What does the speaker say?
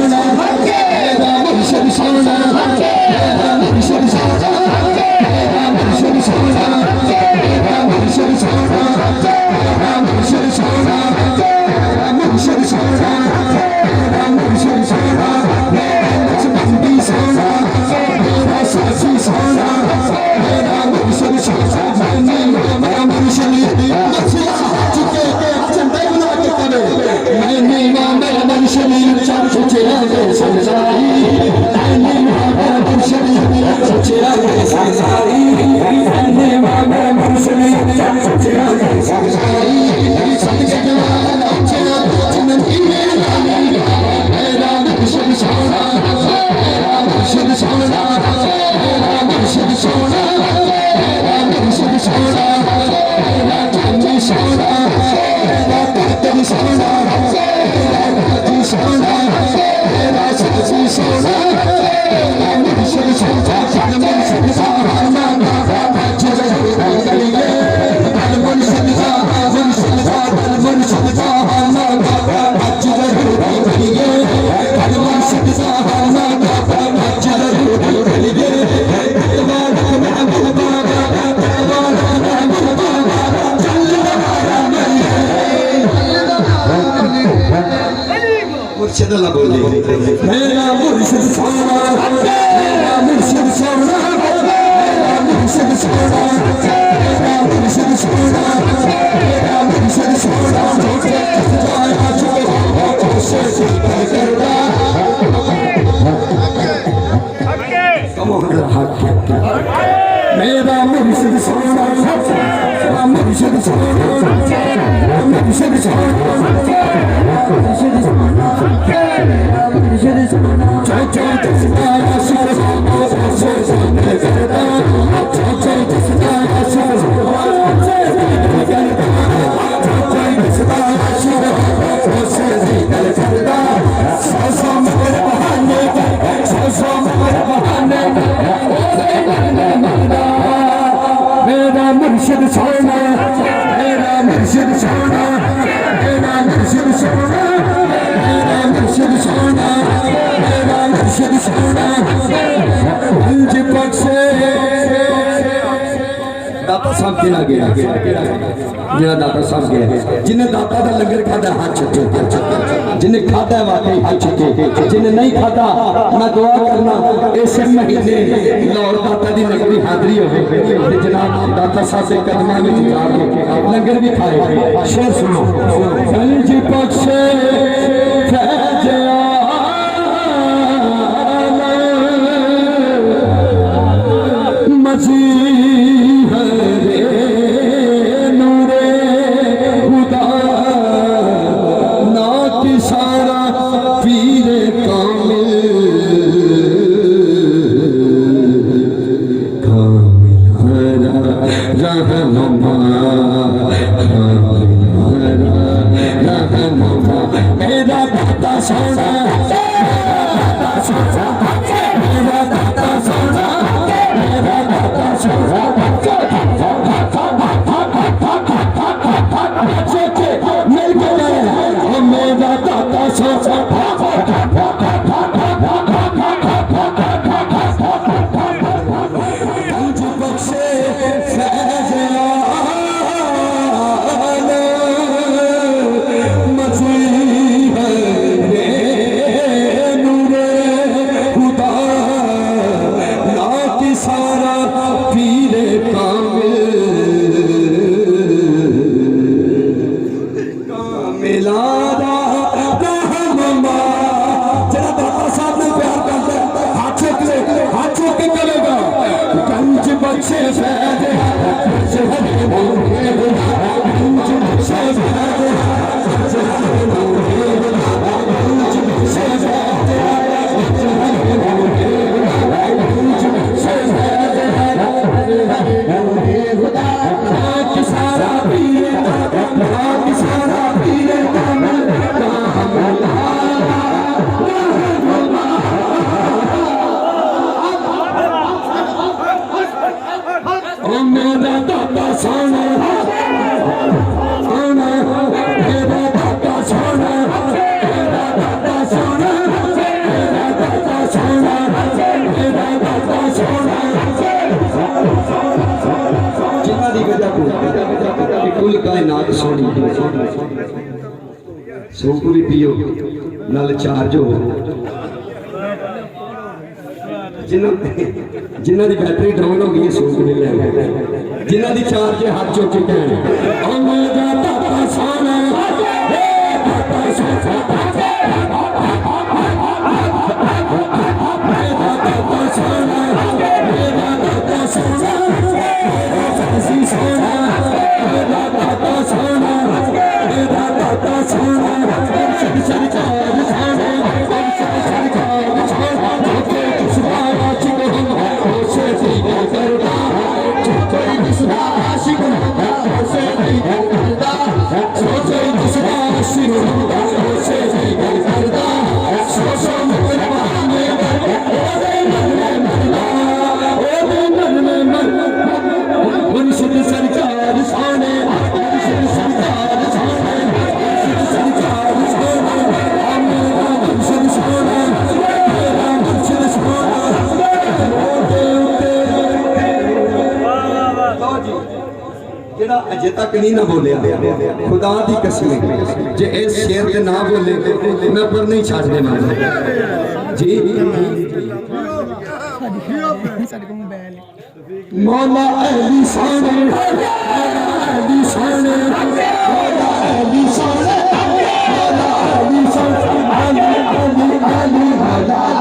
सोना मेरा मुर्शिद सोना मेरा मुर्शिद सोना मेरा मुर्शिद सोना मेरा मुर्शिद सोना मेरा मुर्शिद सोना मेरा मुर्शिद सोना मेरा मुर्शिद सोना मेरा नक्शबंदी सोना मेरा सासी सोना मेरा मुर्शिद सोना मेरा मुर्शिद नक्शा चुके चंदे बना के करे मैंने मेरा मुर्शिद चुके संसारी मैंने मेरा मुर्शिद चुके संसारी मैंने मेरा मुर्शिद चुके संसारी सबके जवान चला जिंदगी में मेरा मुर्शिद सोना मेरा मुर्शिद सोना मेरा मुर्शिद सोना मेरा मुर्शिद सोना मेरा चांदी सोना मेरा कातिल सोना मेरा कातिल सोना मेरा सासी सोना मेरा मुर्शिद सोना मुर्शिद सोना मुर्शिद अल्लाह बोले मेरा मुर्शिद सोना मेरा मुर्शिद सोना मेरा मुर्शिद सोना मेरा मुर्शिद सोना मेरा मुर्शिद सोना मेरा मुर्शिद सोना मेरा मुर्शिद सोना मेरा मुर्शिद सोना मेरा मुर्शिद सोना मेरा मुर्शिद सोना मेरा मुर्शिद सोना मेरा मुर्शिद सोना मेरा मुर्शिद सोना पंज बख्शे दाता साहब के लगे मेरा दाता साहब गया जिन्हें दाता का लंगर खाता हाथ चुके जिन्हें खाता है वाकई हाथ चुके जिन्हें नहीं खाता मैं दुआ करना इस महीने लाहौर दाता की नगरी हाजरी हो जनाब दाता साहब के कदम में लंगर भी खाए शेर सुनो पंज बख्शे मेरा दाता सोना मेरा दाता सोना मेरा दाता सोना मिल गए मेरा दाता सोना सूप भी पियो नाल चार्ज हो जिन्हों की बैटरी डाउन हो गई सूप नहीं लेना जिन्हों की चार्ज हाथ चुक के अजे तक नहीं ना बोले खुदा की कसम जे इस शेर के ना बोले मैं पर नहीं छाड़ देना जी मौला अली साने अली साने मौला अली साने मौला अली साने अली अली अली